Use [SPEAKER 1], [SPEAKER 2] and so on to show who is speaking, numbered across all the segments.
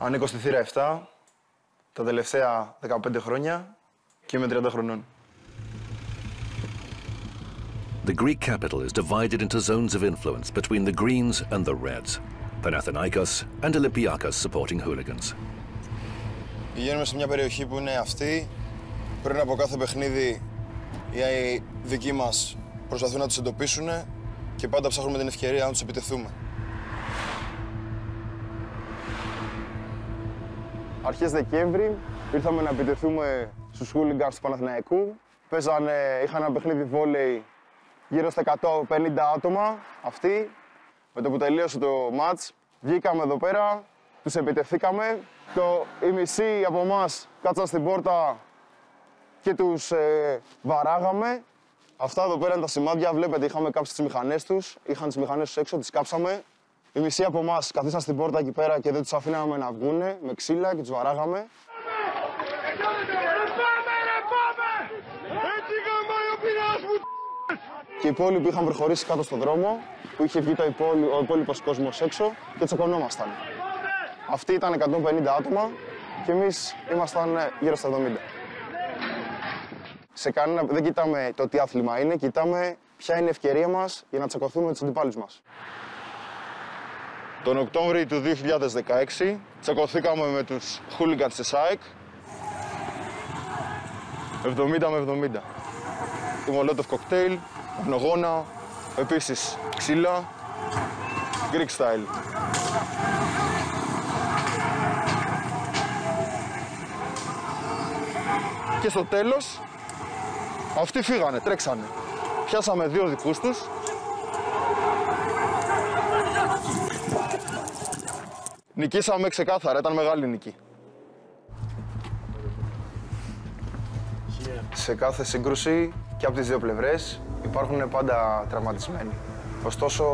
[SPEAKER 1] Ανήκω στη θύρα 7 τα τελευταία 15 χρόνια και είμαι 30 χρονών.
[SPEAKER 2] The Greek capital is divided into zones of influence between the Greens and the Reds, Panathinaikos and Olympiakos supporting hooligans.
[SPEAKER 1] Πηγαίνουμε σε μια περιοχή που είναι αυτή. Πριν από κάθε παιχνίδι, οι δικοί μας προσπαθούν να τους εντοπίσουν και πάντα ψάχνουμε την ευκαιρία να τους επιτεθούμε. Αρχές Δεκέμβρη ήρθαμε να επιτεθούμε στους hooligans του Παναθηναϊκού. Είχαν ένα παιχνίδι βόλεϊ γύρω στα 150 άτομα αυτοί. Με το που τελείωσε το μάτς, βγήκαμε εδώ πέρα, τους επιτεθήκαμε. Οι μισοί από εμάς κάτσαν στην πόρτα και τους βαράγαμε. Αυτά εδώ πέρα είναι τα σημάδια, βλέπετε, είχαμε κάψει τις μηχανές τους. Είχαν τις μηχανές τους έξω, τις κάψαμε. Οι μισοί από εμάς καθίσαν στην πόρτα εκεί πέρα και δεν τους αφήναμε να βγούνε με ξύλα και τους βαράγαμε. Και οι υπόλοιποι είχαν προχωρήσει κάτω στον δρόμο, που είχε βγει ο υπόλοιπος κόσμος έξω και τσακωνόμασταν. Αυτοί ήταν 150 άτομα και εμείς ήμασταν γύρω στα 70. Δεν κοιτάμε το τι άθλημα είναι, κοιτάμε ποια είναι η ευκαιρία μας για να τσακωθούμε με τους αντιπάλους μας. Τον Οκτώβρη του 2016 τσακωθήκαμε με τους hooligans της ΑΕΚ 70 με 70. Το Molotov cocktail, πνογόνα, επίσης ξύλα, Greek style. Και στο τέλος, αυτοί φύγανε, τρέξανε. Πιάσαμε 2 δικούς τους. Νικήσαμε ξεκάθαρα, ήταν μεγάλη νίκη. Σε κάθε σύγκρουση και από τις δύο πλευρές υπάρχουν πάντα τραυματισμένοι. Ωστόσο,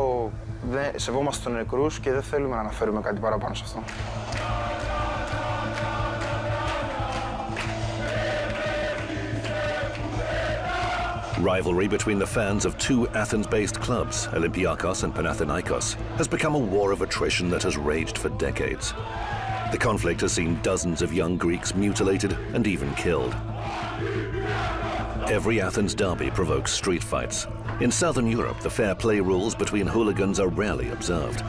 [SPEAKER 1] σεβόμαστε τους νεκρούς και δεν θέλουμε να αναφέρουμε κάτι παραπάνω σε αυτό.
[SPEAKER 2] Rivalry between the fans of two Athens-based clubs, Olympiakos and Panathinaikos, has become a war of attrition that has raged for decades. The conflict has seen dozens of young Greeks mutilated and even killed. Every Athens derby provokes street fights. In southern Europe, the fair play rules between hooligans are rarely observed.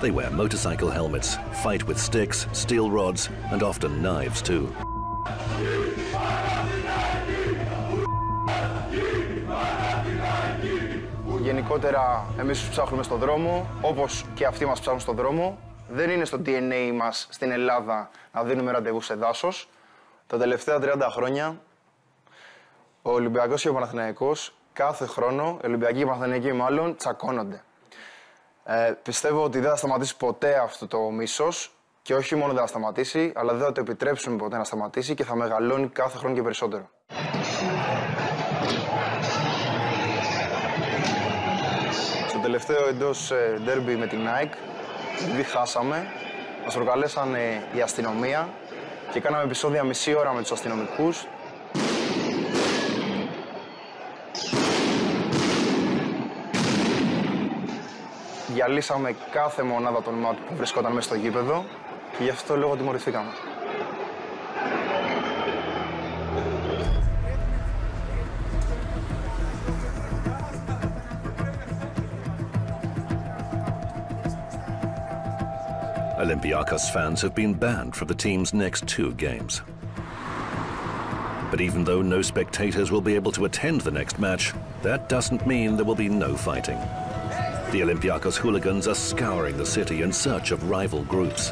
[SPEAKER 2] They wear motorcycle helmets, fight with sticks, steel rods, and often knives too.
[SPEAKER 1] Γενικότερα, εμείς τους ψάχνουμε στον δρόμο, όπως και αυτοί μας ψάχνουν στον δρόμο. Δεν είναι στο DNA μας στην Ελλάδα να δίνουμε ραντεβού σε δάσος. Τα τελευταία 30 χρόνια, ο Ολυμπιακός και ο Παναθηναϊκός κάθε χρόνο, οι Ολυμπιακοί και οι Παναθηναϊκοί μάλλον, τσακώνονται. Πιστεύω ότι δεν θα σταματήσει ποτέ αυτό το μίσος και όχι μόνο δεν θα σταματήσει, αλλά δεν θα το επιτρέψουμε ποτέ να σταματήσει και θα μεγαλώνει κάθε χρόνο και περισσότερο. Στο τελευταίο εντός ντέρμπι με την ΑΕΚ, επειδή χάσαμε, μας προκαλέσαν η αστυνομία και κάναμε επεισόδια μισή ώρα με τους αστυνομικούς. Διαλύσαμε κάθε μονάδα των ΜΑΤ που βρισκόταν μέσα στο γήπεδο και γι' αυτό το λόγο τιμωρηθήκαμε.
[SPEAKER 2] Olympiakos fans have been banned from the team's next 2 games. But even though no spectators will be able to attend the next match, that doesn't mean there will be no fighting. The Olympiakos hooligans are scouring the city in search of rival groups.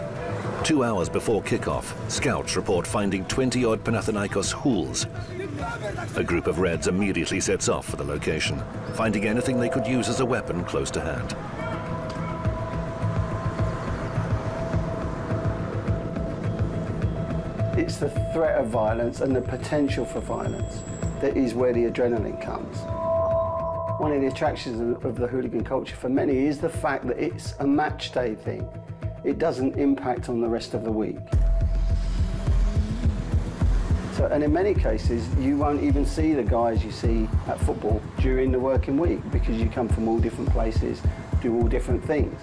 [SPEAKER 2] 2 hours before kickoff, scouts report finding 20-odd Panathinaikos hools. A group of Reds immediately sets off for the location, finding anything they could use as a weapon close to hand.
[SPEAKER 3] It's the threat of violence and the potential for violence that is where the adrenaline comes. One of the attractions of the hooligan culture for many is the fact that it's a match day thing. It doesn't impact on the rest of the week. And in many cases, you won't even see the guys you see at football during the working week because you come from all different places, do all different things.